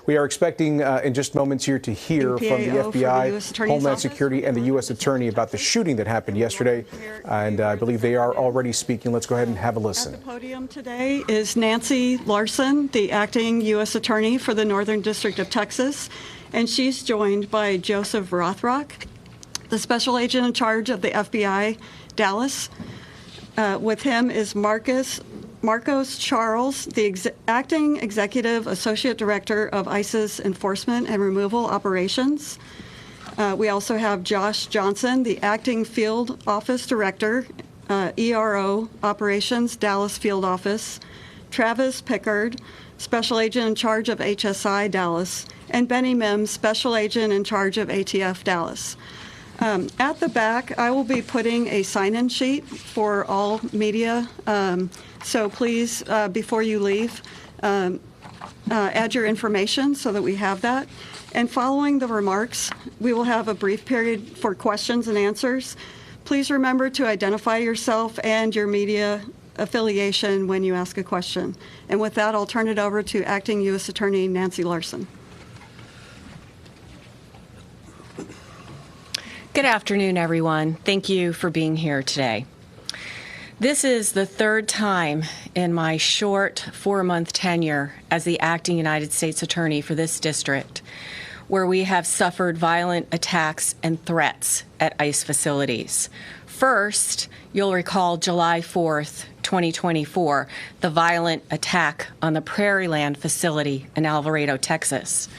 We are expecting in just moments here to hear from the FBI, Homeland Security, and the U.S. Attorney about the shooting that happened yesterday. And I believe they are already speaking. Let's go ahead and have a listen. At the podium today is Nancy Larson, the acting U.S. Attorney for the Northern District of Texas. And she's joined by Joseph Rothrock, the special agent in charge of the FBI, Dallas. With him is Marcos Charles, the acting executive associate director of ICE's Enforcement and Removal Operations. We also have Josh Johnson, the acting field office director, ERO Operations, Dallas Field Office. Travis Pickard, special agent in charge of HSI, Dallas. And Benny Mims, special agent in charge of ATF, Dallas. At the back, I will be putting a sign-in sheet for all media. So please, before you leave, add your information so that we have that. And following the remarks, we will have a brief period for questions and answers. Please remember to identify yourself and your media affiliation when you ask a question. And with that, I'll turn it over to Acting U.S. Attorney Nancy Larson. Good afternoon, everyone. Thank you for being here today. This is the third time in my short 4-month tenure as the acting United States Attorney for this district where we have suffered violent attacks and threats at ICE facilities. First, you'll recall July 4th, 2024, the violent attack on the Prairieland facility in Alvarado, Texas.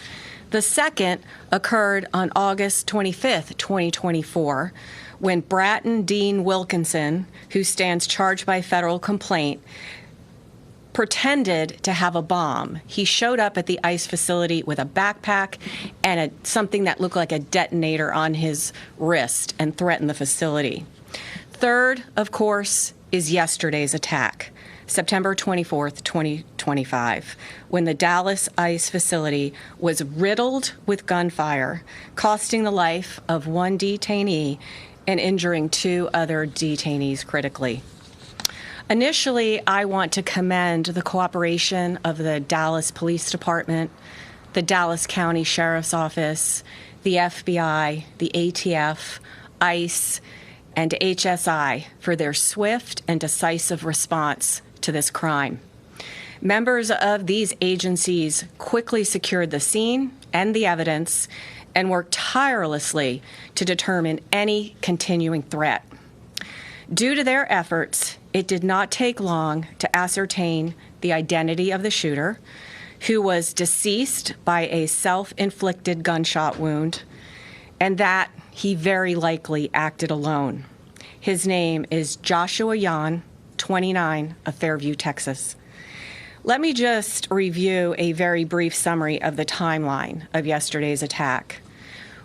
The second occurred on August 25th, 2024, when Bratton Dean Wilkinson, who stands charged by federal complaint, pretended to have a bomb. He showed up at the ICE facility with a backpack and something that looked like a detonator on his wrist and threatened the facility. Third, of course, is yesterday's attack, September 24th, 2025, when the Dallas ICE facility was riddled with gunfire, costing the life of one detainee and injuring 2 other detainees critically. Initially, I want to commend the cooperation of the Dallas Police Department, the Dallas County Sheriff's Office, the FBI, the ATF, ICE, and HSI for their swift and decisive response to this crime. Members of these agencies quickly secured the scene and the evidence and worked tirelessly to determine any continuing threat. Due to their efforts, it did not take long to ascertain the identity of the shooter, who was deceased by a self-inflicted gunshot wound, and that he very likely acted alone. His name is Joshua Yan, 29, of Fairview, Texas. Let me just review a very brief summary of the timeline of yesterday's attack.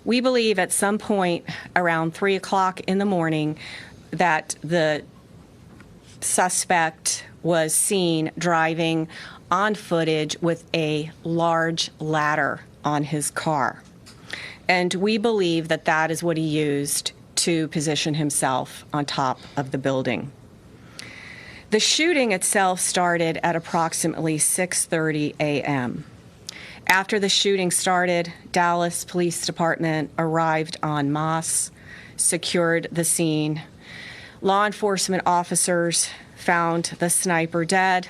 We believe at some point around 3 o'clock in the morning that the suspect was seen driving on footage with a large ladder on his car. And we believe that that is what he used to position himself on top of the building. The shooting itself started at approximately 6:30 a.m. After the shooting started, Dallas Police Department arrived en masse, secured the scene. Law enforcement officers found the sniper dead.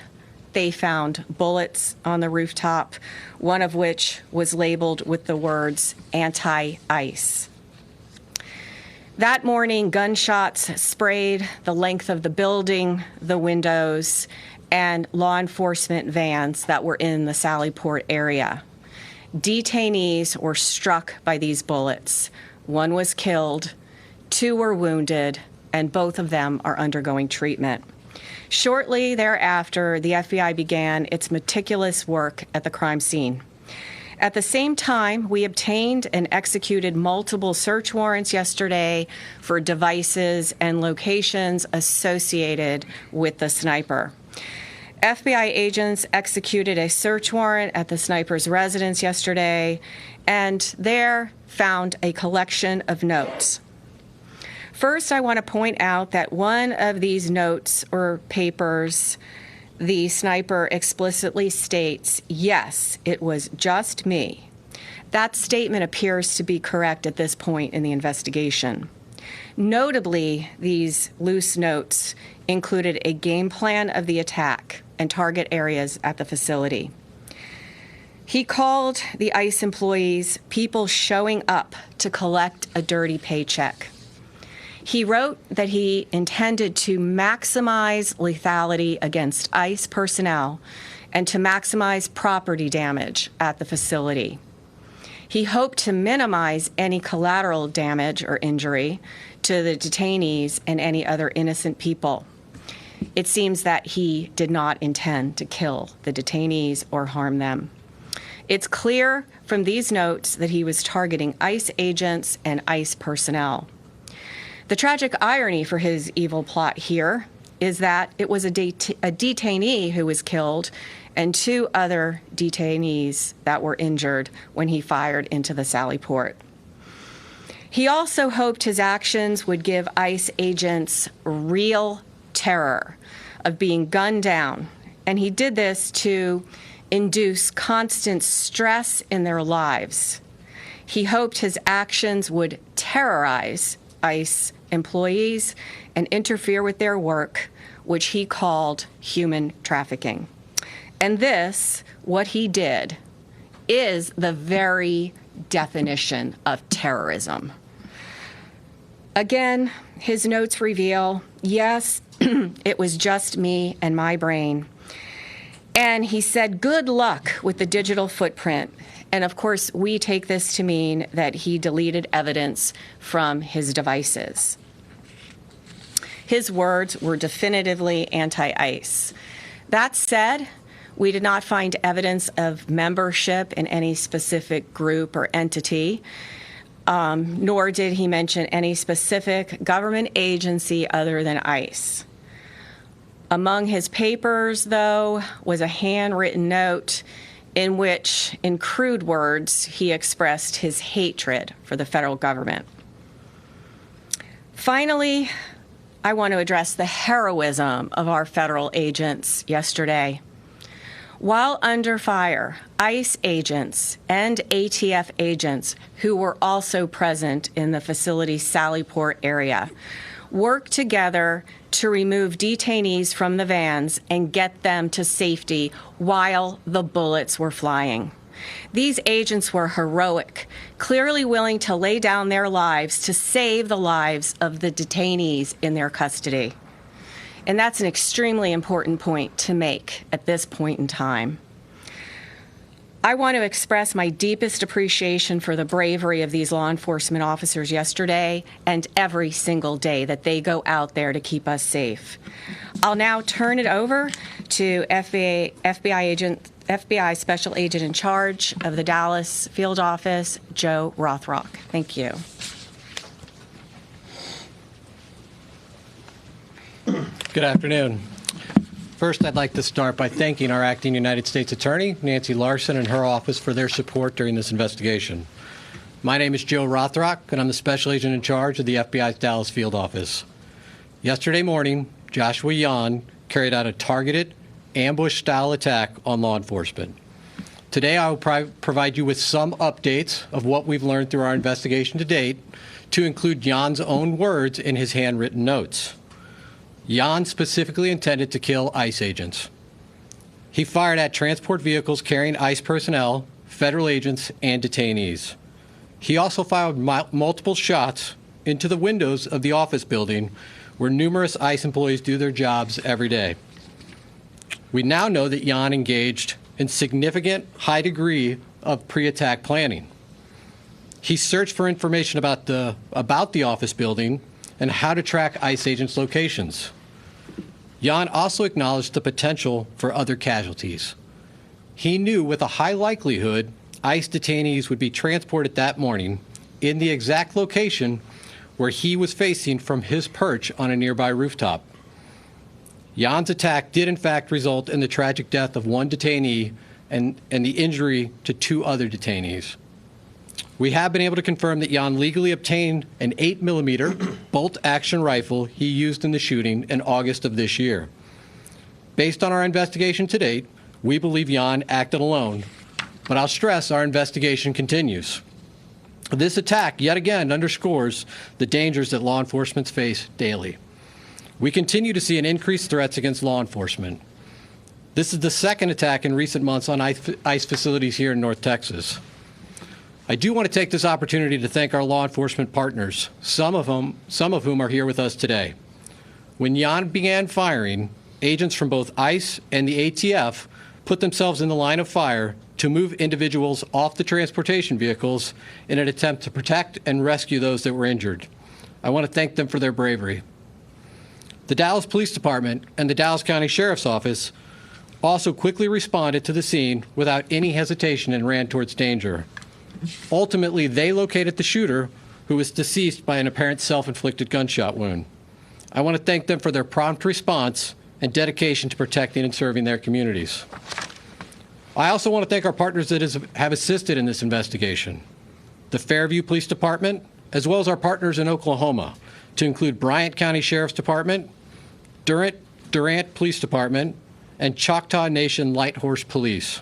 They found bullets on the rooftop, one of which was labeled with the words anti-ICE. That morning, gunshots sprayed the length of the building, the windows, and law enforcement vans that were in the Sallyport area. Detainees were struck by these bullets. 1 was killed, 2 were wounded, and both of them are undergoing treatment. Shortly thereafter, the FBI began its meticulous work at the crime scene. At the same time, we obtained and executed multiple search warrants yesterday for devices and locations associated with the sniper. FBI agents executed a search warrant at the sniper's residence yesterday and there found a collection of notes. First, I want to point out that one of these notes or papers the sniper explicitly states, "Yes, it was just me." That statement appears to be correct at this point in the investigation. Notably, these loose notes included a game plan of the attack and target areas at the facility. He called the ICE employees people showing up to collect a dirty paycheck. He wrote that he intended to maximize lethality against ICE personnel and to maximize property damage at the facility. He hoped to minimize any collateral damage or injury to the detainees and any other innocent people. It seems that he did not intend to kill the detainees or harm them. It's clear from these notes that he was targeting ICE agents and ICE personnel. The tragic irony for his evil plot here is that it was a detainee who was killed and 2 other detainees that were injured when he fired into the Sally Port. He also hoped his actions would give ICE agents real terror of being gunned down, and he did this to induce constant stress in their lives. He hoped his actions would terrorize ICE employees and interfere with their work, which he called human trafficking. And this, what he did, is the very definition of terrorism. Again, his notes reveal, yes, it was just me and my brain. And he said, good luck with the digital footprint. And of course, we take this to mean that he deleted evidence from his devices. His words were definitively anti-ICE. That said, we did not find evidence of membership in any specific group or entity, nor did he mention any specific government agency other than ICE. Among his papers, though, was a handwritten note in which, in crude words, he expressed his hatred for the federal government. Finally, I want to address the heroism of our federal agents yesterday. While under fire, ICE agents and ATF agents who were also present in the facility's Sally Port area worked together to remove detainees from the vans and get them to safety while the bullets were flying. These agents were heroic, clearly willing to lay down their lives to save the lives of the detainees in their custody. And that's an extremely important point to make at this point in time. I want to express my deepest appreciation for the bravery of these law enforcement officers yesterday and every single day that they go out there to keep us safe. I'll now turn it over to FBI Special Agent in charge of the Dallas Field Office, Joe Rothrock. Thank you. Good afternoon. First, I'd like to start by thanking our acting United States Attorney, Nancy Larson, and her office for their support during this investigation. My name is Joe Rothrock, and I'm the Special Agent in charge of the FBI's Dallas Field Office. Yesterday morning, Joshua Yan carried out a targeted, ambush-style attack on law enforcement. Today, I will provide you with some updates of what we've learned through our investigation to date, to include Yan's own words in his handwritten notes. Yan specifically intended to kill ICE agents. He fired at transport vehicles carrying ICE personnel, federal agents, and detainees. He also fired multiple shots into the windows of the office building where numerous ICE employees do their jobs every day. We now know that Yan engaged in significant high degree of pre-attack planning. He searched for information about the office building and how to track ICE agents' locations. Yan also acknowledged the potential for other casualties. He knew with a high likelihood ICE detainees would be transported that morning in the exact location where he was facing from his perch on a nearby rooftop. Yan's attack did in fact result in the tragic death of one detainee and the injury to 2 other detainees. We have been able to confirm that Yan legally obtained an 8mm bolt-action rifle he used in the shooting in August of this year. Based on our investigation to date, we believe Jan acted alone, but I'll stress our investigation continues. This attack yet again underscores the dangers that law enforcement face daily. We continue to see an increased threats against law enforcement. This is the second attack in recent months on ICE facilities here in North Texas. I do want to take this opportunity to thank our law enforcement partners, some of whom are here with us today. When Jan began firing, agents from both ICE and the ATF put themselves in the line of fire to move individuals off the transportation vehicles in an attempt to protect and rescue those that were injured. I want to thank them for their bravery. The Dallas Police Department and the Dallas County Sheriff's Office also quickly responded to the scene without any hesitation and ran towards danger. Ultimately, they located the shooter, who was deceased by an apparent self-inflicted gunshot wound. I want to thank them for their prompt response and dedication to protecting and serving their communities. I also want to thank our partners that have assisted in this investigation, the Fairview Police Department, as well as our partners in Oklahoma, to include Bryant County Sheriff's Department, Durant Police Department, and Choctaw Nation Light Horse Police,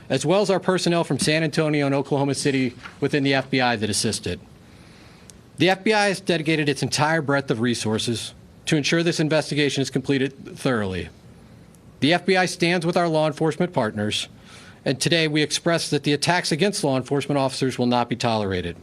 as well as our personnel from San Antonio and Oklahoma City within the FBI that assisted. The FBI has dedicated its entire breadth of resources to ensure this investigation is completed thoroughly. The FBI stands with our law enforcement partners, and today we express that the attacks against law enforcement officers will not be tolerated.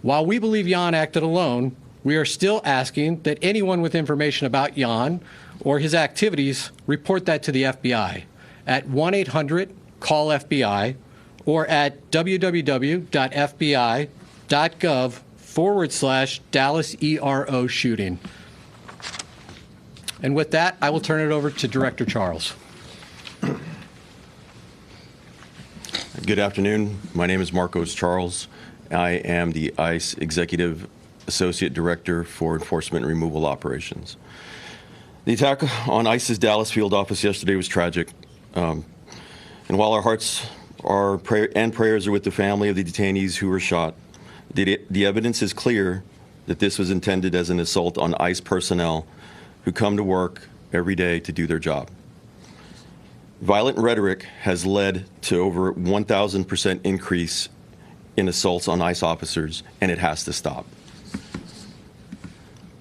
While we believe Jan acted alone, we are still asking that anyone with information about Jan or his activities report that to the FBI at 1-800-CALL-FBI or at www.fbi.gov/Dallas ERO shooting. And with that, I will turn it over to Director Charles. Good afternoon. My name is Marcos Charles. I am the ICE Executive Associate Director for Enforcement and Removal Operations. The attack on ICE's Dallas field office yesterday was tragic. And while our hearts and prayers are with the family of the detainees who were shot, the evidence is clear that this was intended as an assault on ICE personnel who come to work every day to do their job. Violent rhetoric has led to over 1,000% increase in assaults on ICE officers, and it has to stop.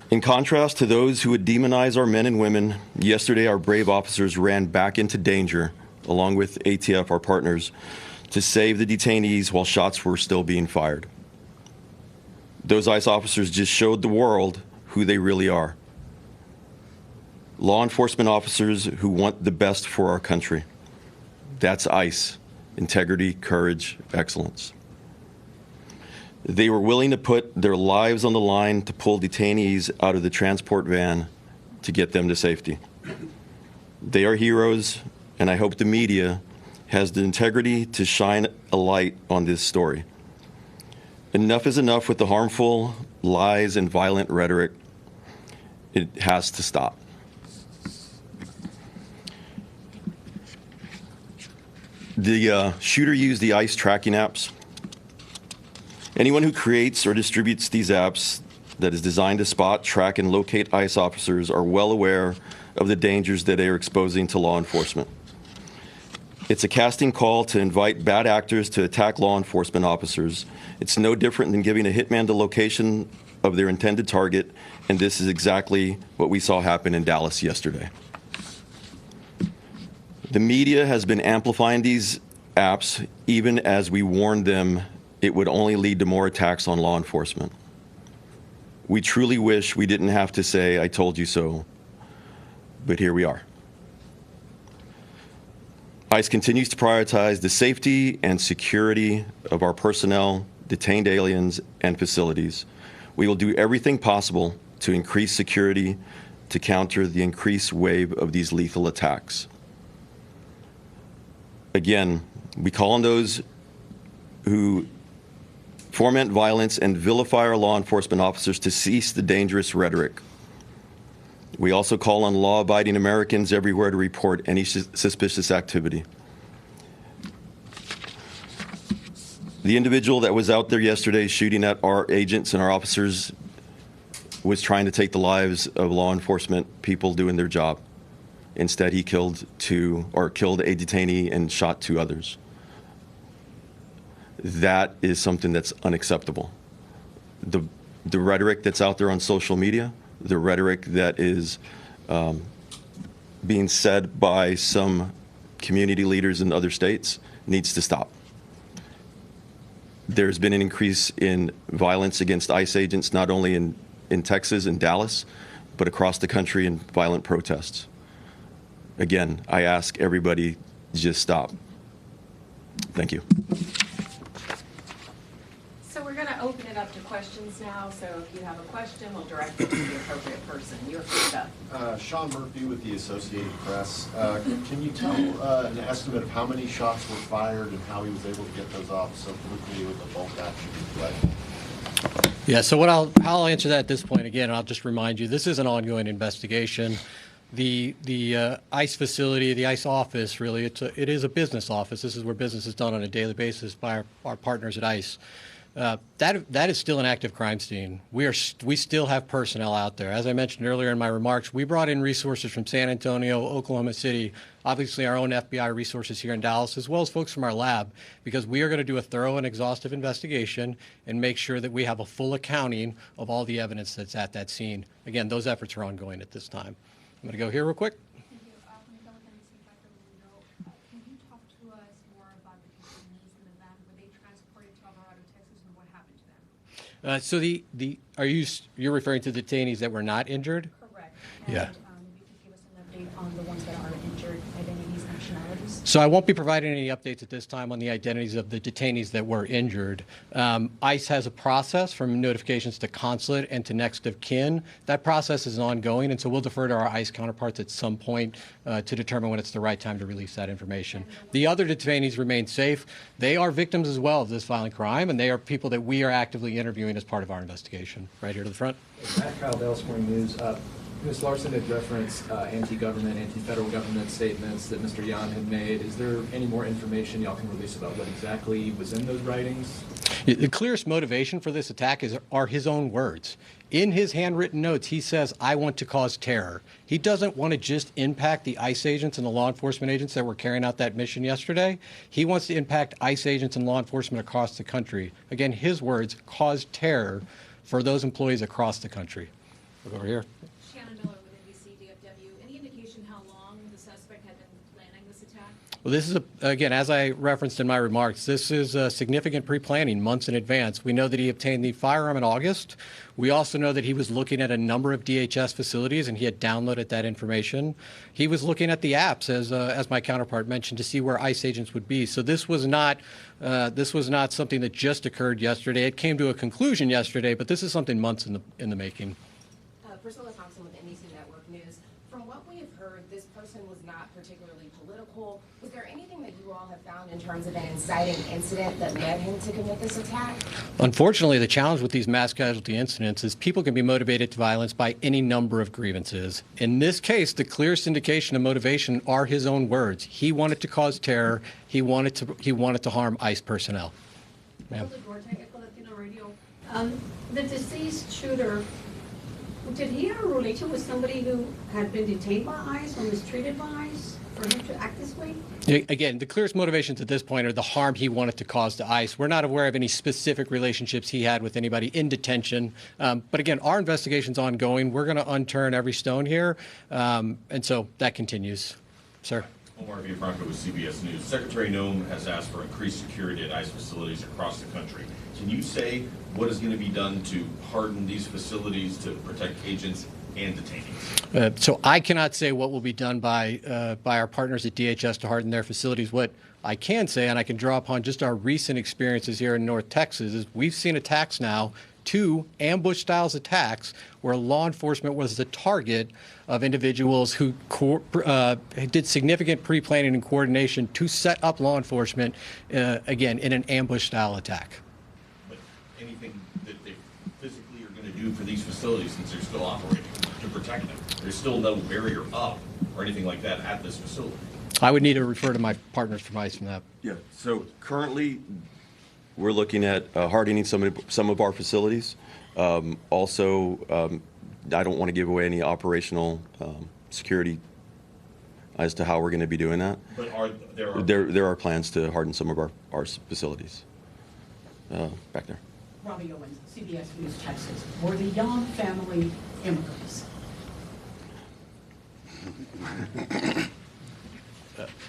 In contrast to those who would demonize our men and women, yesterday our brave officers ran back into danger, along with ATF, our partners, to save the detainees while shots were still being fired. Those ICE officers just showed the world who they really are. Law enforcement officers who want the best for our country. That's ICE. Integrity, courage, excellence. They were willing to put their lives on the line to pull detainees out of the transport van to get them to safety. They are heroes, and I hope the media has the integrity to shine a light on this story. Enough is enough with the harmful lies and violent rhetoric. It has to stop. The shooter used the ICE tracking apps. Anyone who creates or distributes these apps that is designed to spot, track, and locate ICE officers are well aware of the dangers that they are exposing to law enforcement. It's a casting call to invite bad actors to attack law enforcement officers. It's no different than giving a hitman the location of their intended target, and this is exactly what we saw happen in Dallas yesterday. The media has been amplifying these apps even as we warned them it would only lead to more attacks on law enforcement. We truly wish we didn't have to say, "I told you so," but here we are. ICE continues to prioritize the safety and security of our personnel, detained aliens, and facilities. We will do everything possible to increase security to counter the increased wave of these lethal attacks. Again, we call on those who foment violence and vilify our law enforcement officers to cease the dangerous rhetoric. We also call on law-abiding Americans everywhere to report any suspicious activity. The individual that was out there yesterday shooting at our agents and our officers was trying to take the lives of law enforcement people doing their job. Instead, he killed a detainee and shot 2 others. That is something that's unacceptable. The rhetoric that's out there on social media, the rhetoric that is being said by some community leaders in other states needs to stop. There's been an increase in violence against ICE agents, not only in Texas and Dallas, but across the country in violent protests. Again, I ask everybody, just stop. Thank you. So we're going to open it up to questions now. So if you have a question, we'll direct it to the appropriate person. You're first up. Sean Murphy with the Associated Press. Can you tell an estimate of how many shots were fired and how he was able to get those off so quickly with the bolt action play? Yeah, so I'll answer that at this point again, and I'll just remind you, this is an ongoing investigation. The ICE facility, the ICE office, really, it is a business office. This is where business is done on a daily basis by our partners at ICE. That is still an active crime scene. We still have personnel out there. As I mentioned earlier in my remarks, we brought in resources from San Antonio, Oklahoma City, obviously our own FBI resources here in Dallas, as well as folks from our lab, because we are going to do a thorough and exhaustive investigation and make sure that we have a full accounting of all the evidence that's at that scene. Again, those efforts are ongoing at this time. I'm going to go here real quick. Thank you. Can you talk to us more about the detainees in the van? Were they transported to Alvarado, Texas, and what happened to them? You're referring to detainees that were not injured? Correct. Yeah. And if you could give us an update on the ones that are injured, identities, nationalities. So I won't be providing any updates at this time on the identities of the detainees that were injured. ICE has a process from notifications to consulate and to next of kin. That process is ongoing, and so we'll defer to our ICE counterparts at some point to determine when it's the right time to release that information. The other detainees remain safe. They are victims as well of this violent crime, and they are people that we are actively interviewing as part of our investigation. Right here to the front. Matt Kyle, Dallas Morning News. Ms. Larson had referenced anti-government, anti-federal government statements that Mr. Yan had made. Is there any more information y'all can release about what exactly was in those writings? The clearest motivation for this attack are his own words. In his handwritten notes, he says, "I want to cause terror." He doesn't want to just impact the ICE agents and the law enforcement agents that were carrying out that mission yesterday. He wants to impact ICE agents and law enforcement across the country. Again, his words, cause terror for those employees across the country. Look over here. Miller with NBC DFW. Any indication how long the suspect had been planning this attack? Well, this is, again, as I referenced in my remarks, this is significant pre-planning months in advance. We know that he obtained the firearm in August. We also know that he was looking at a number of DHS facilities, and he had downloaded that information. He was looking at the apps, as my counterpart mentioned, to see where ICE agents would be. So this was not something that just occurred yesterday. It came to a conclusion yesterday, but this is something months in the making. Priscilla Thompson with NBC Network News. From what we have heard, this person was not particularly political. Was there anything that you all have found in terms of an inciting incident that led him to commit this attack? Unfortunately, the challenge with these mass casualty incidents is people can be motivated to violence by any number of grievances. In this case, the clearest indication of motivation are his own words. He wanted to cause terror. He wanted to harm ICE personnel. Ma'am. The deceased shooter, did he have a relation with somebody who had been detained by ICE or mistreated by ICE for him to act this way? Again, the clearest motivations at this point are the harm he wanted to cause to ICE. We're not aware of any specific relationships he had with anybody in detention. But again, our investigation's ongoing. We're going to unturn every stone here. And so that continues. Sir. Omar Villafranca with CBS News. Secretary Noem has asked for increased security at ICE facilities across the country. Can you say what is going to be done to harden these facilities to protect agents and detainees? So I cannot say what will be done by our partners at DHS to harden their facilities. What I can say, and I can draw upon just our recent experiences here in North Texas, is we've seen attacks now, 2 ambush-style attacks, where law enforcement was the target of individuals who did significant pre-planning and coordination to set up law enforcement, again, in an ambush-style attack. But anything that they physically are going to do for these facilities, since they're still operating, to protect them? There's still no barrier up or anything like that at this facility. I would need to refer to my partners from ICE from that. Yeah, so currently we're looking at hardening some of our facilities. Also, I don't want to give away any operational security as to how we're going to be doing that. But there are plans to harden some of our facilities. Back there. Robbie Owens, CBS News, Texas. Were the Young family immigrants?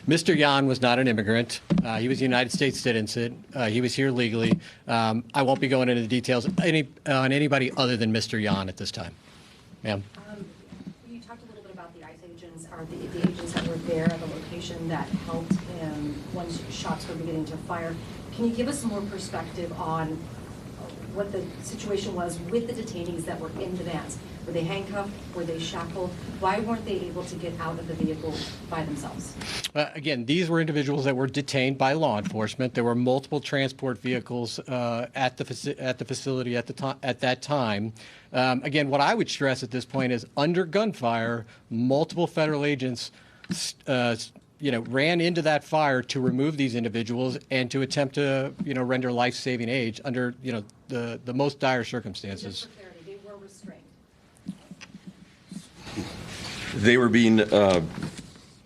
Mr. Yan was not an immigrant. He was a United States citizen. He was here legally. I won't be going into the details on anybody other than Mr. Yan at this time. Ma'am. You talked a little bit about the ICE agents, or the agents that were there at the location that helped when shots were beginning to fire. Can you give us some more perspective on what the situation was with the detainees that were in the vans? Were they handcuffed? Were they shackled? Why weren't they able to get out of the vehicle by themselves? Again, these were individuals that were detained by law enforcement. There were multiple transport vehicles at the facility at that time. Again, what I would stress at this point is under gunfire, multiple federal agents ran into that fire to remove these individuals and to attempt to, render life-saving aid under, the most dire circumstances. Just for clarity, they were restrained. They were being, the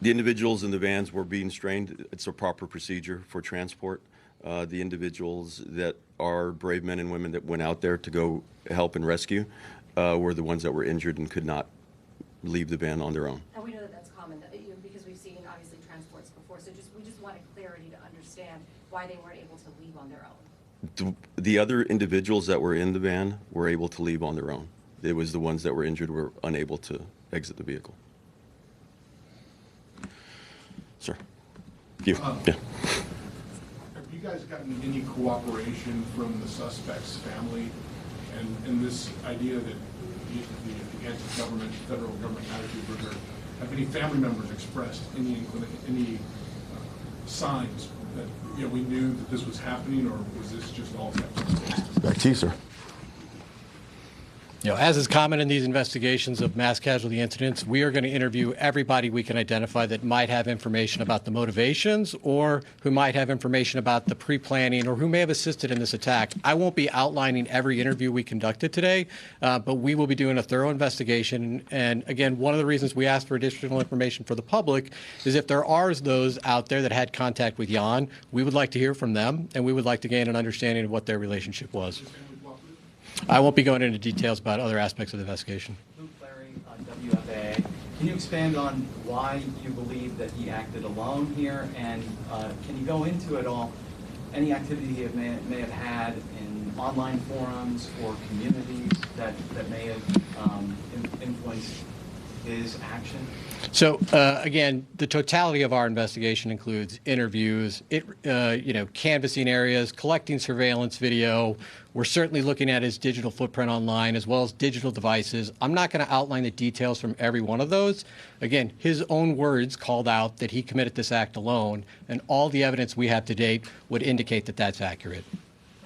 individuals in the vans were being strained. It's a proper procedure for transport. The individuals that are brave men and women that went out there to go help and rescue were the ones that were injured and could not leave the van on their own. And we know that that's common because we've seen obviously transports before. So we just wanted clarity to understand why they weren't able to leave on their own. The other individuals that were in the van were able to leave on their own. It was the ones that were injured were unable to exit the vehicle. Sir. You. Yeah. Have you guys gotten any cooperation from the suspect's family and this idea that the anti-government, federal government attitude, have any family members expressed any signs that we knew that this was happening, or was this just all kept? Back to you, sir. As is common in these investigations of mass casualty incidents, we are going to interview everybody we can identify that might have information about the motivations or who might have information about the pre-planning or who may have assisted in this attack. I won't be outlining every interview we conducted today, but we will be doing a thorough investigation. And again, one of the reasons we asked for additional information for the public is if there are those out there that had contact with Jan, we would like to hear from them, and we would like to gain an understanding of what their relationship was. I won't be going into details about other aspects of the investigation. Luke Larry, WFAA. Can you expand on why you believe that he acted alone here, and can you go into it all, any activity he may have had in online forums or communities that may have influenced his action? So again, the totality of our investigation includes interviews, canvassing areas, collecting surveillance video. We're certainly looking at his digital footprint online as well as digital devices. I'm not going to outline the details from every one of those. Again, his own words called out that he committed this act alone, and all the evidence we have to date would indicate that that's accurate.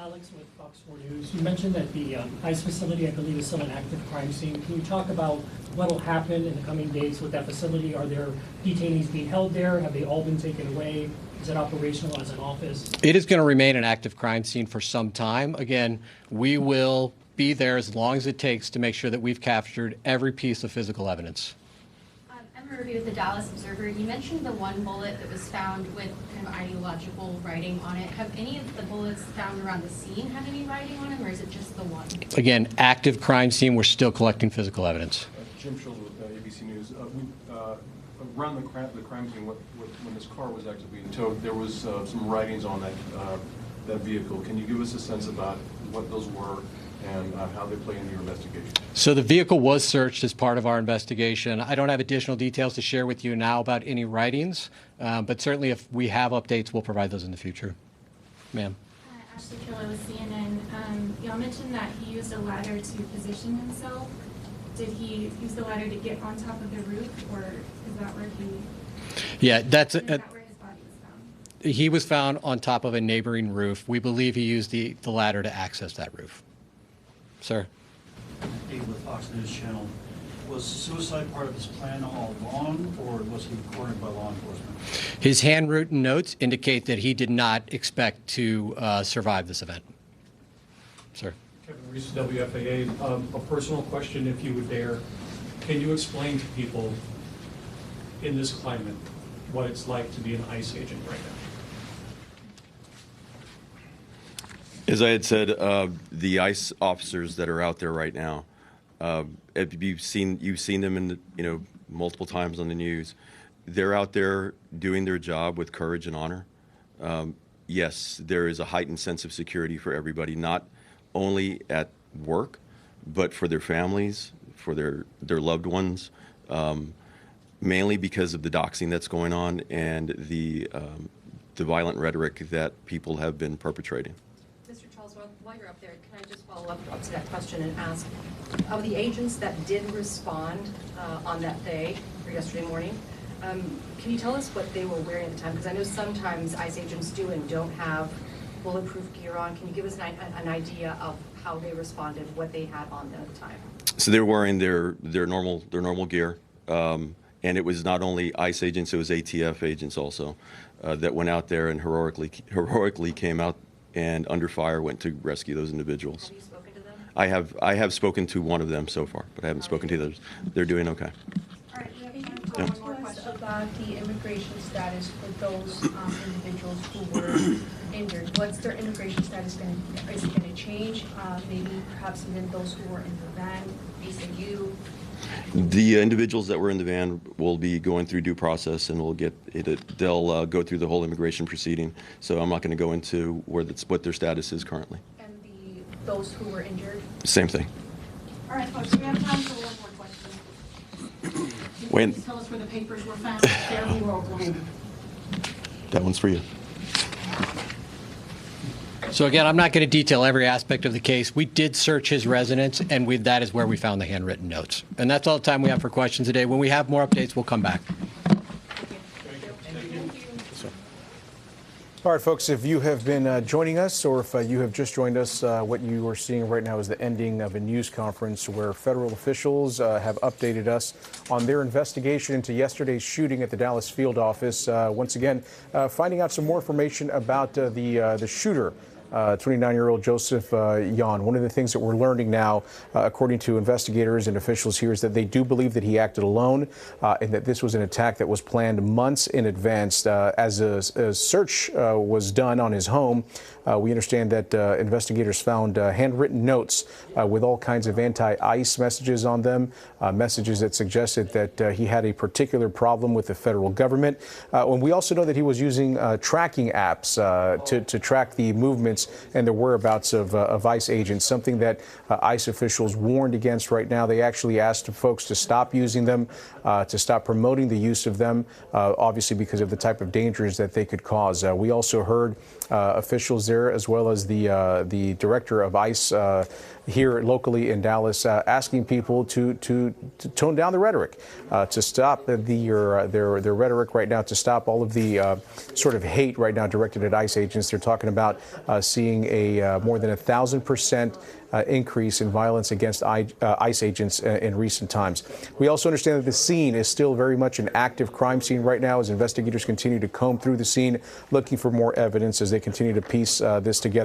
Alex with Fox 4 News. You mentioned that the ICE facility, I believe, is still an active crime scene. Can you talk about what will happen in the coming days with that facility? Are there detainees being held there? Have they all been taken away? Is it operational as an office? It is going to remain an active crime scene for some time. Again, we will be there as long as it takes to make sure that we've captured every piece of physical evidence. Emma Ruby with the Dallas Observer. You mentioned the one bullet that was found with kind of ideological writing on it. Have any of the bullets found around the scene had any writing on them, or is it just the one? Again, active crime scene. We're still collecting physical evidence. Jim Schultz with ABC News. Around the crime scene, when this car was actually being towed, there was some writings on that vehicle. Can you give us a sense about what those were and how they play into your investigation? So the vehicle was searched as part of our investigation. I don't have additional details to share with you now about any writings, but certainly if we have updates, we'll provide those in the future. Ma'am. Ashley Trillo with CNN. Y'all mentioned that he used a ladder to position himself. Did he use the ladder to get on top of the roof, or is that where he... Yeah, that's... Is that where his body was found? He was found on top of a neighboring roof. We believe he used the ladder to access that roof. Sir. Dave with Fox News Channel. Was suicide part of his plan all along, or was he cornered by law enforcement? His handwritten notes indicate that he did not expect to survive this event. Sir. Kevin Reese, WFAA. A personal question, if you would dare. Can you explain to people in this climate, what it's like to be an ICE agent right now. As I had said, the ICE officers that are out there right now, you've seen them in the, multiple times on the news. They're out there doing their job with courage and honor. Yes, there is a heightened sense of security for everybody, not only at work, but for their families, for their loved ones, mainly because of the doxing that's going on and the violent rhetoric that people have been perpetrating. While you're up there, can I just follow up to that question and ask, of the agents that did respond on that day, or yesterday morning, can you tell us what they were wearing at the time? Because I know sometimes ICE agents do and don't have bulletproof gear on. Can you give us an idea of how they responded, what they had on them at the time? So they're wearing their normal gear, and it was not only ICE agents, it was ATF agents also that went out there and heroically came out and under fire went to rescue those individuals. Have you spoken to them? I have spoken to one of them so far, but I haven't spoken to the others. They're doing okay. All right, can you talk to us about the immigration status for those individuals who were injured? What's their immigration status is it going to change? Maybe perhaps even those who were in the van, ACU? The individuals that were in the van will be going through due process, and they'll go through the whole immigration proceeding. So I'm not going to go into what their status is currently. And those who were injured? Same thing. All right, folks, we have time for one more question. Wayne, Tell us where the papers were found in Fairview, Oklahoma. that one's for you. So again, I'm not going to detail every aspect of the case. We did search his residence, and that is where we found the handwritten notes. And that's all the time we have for questions today. When we have more updates, we'll come back. All right, folks, if you have been joining us or if you have just joined us, what you are seeing right now is the ending of a news conference where federal officials have updated us on their investigation into yesterday's shooting at the Dallas field office. Once again, finding out some more information about the shooter. 29-year-old Joseph Yan. One of the things that we're learning now, according to investigators and officials here, is that they do believe that he acted alone and that this was an attack that was planned months in advance. As a search was done on his home, we understand that investigators found handwritten notes with all kinds of anti-ICE messages on them, messages that suggested that he had a particular problem with the federal government. And we also know that he was using tracking apps to track the movements and the whereabouts of ICE agents, something that ICE officials warned against right now. They actually asked folks to stop using them, to stop promoting the use of them, obviously because of the type of dangers that they could cause. We also heard officials there, as well as the director of ICE here locally in Dallas, asking people to tone down the rhetoric, to stop their rhetoric right now, to stop all of the sort of hate right now directed at ICE agents. They're talking about seeing a more than 1,000% increase in violence against ICE agents in recent times. We also understand that the scene is still very much an active crime scene right now as investigators continue to comb through the scene, looking for more evidence as they continue to piece this together.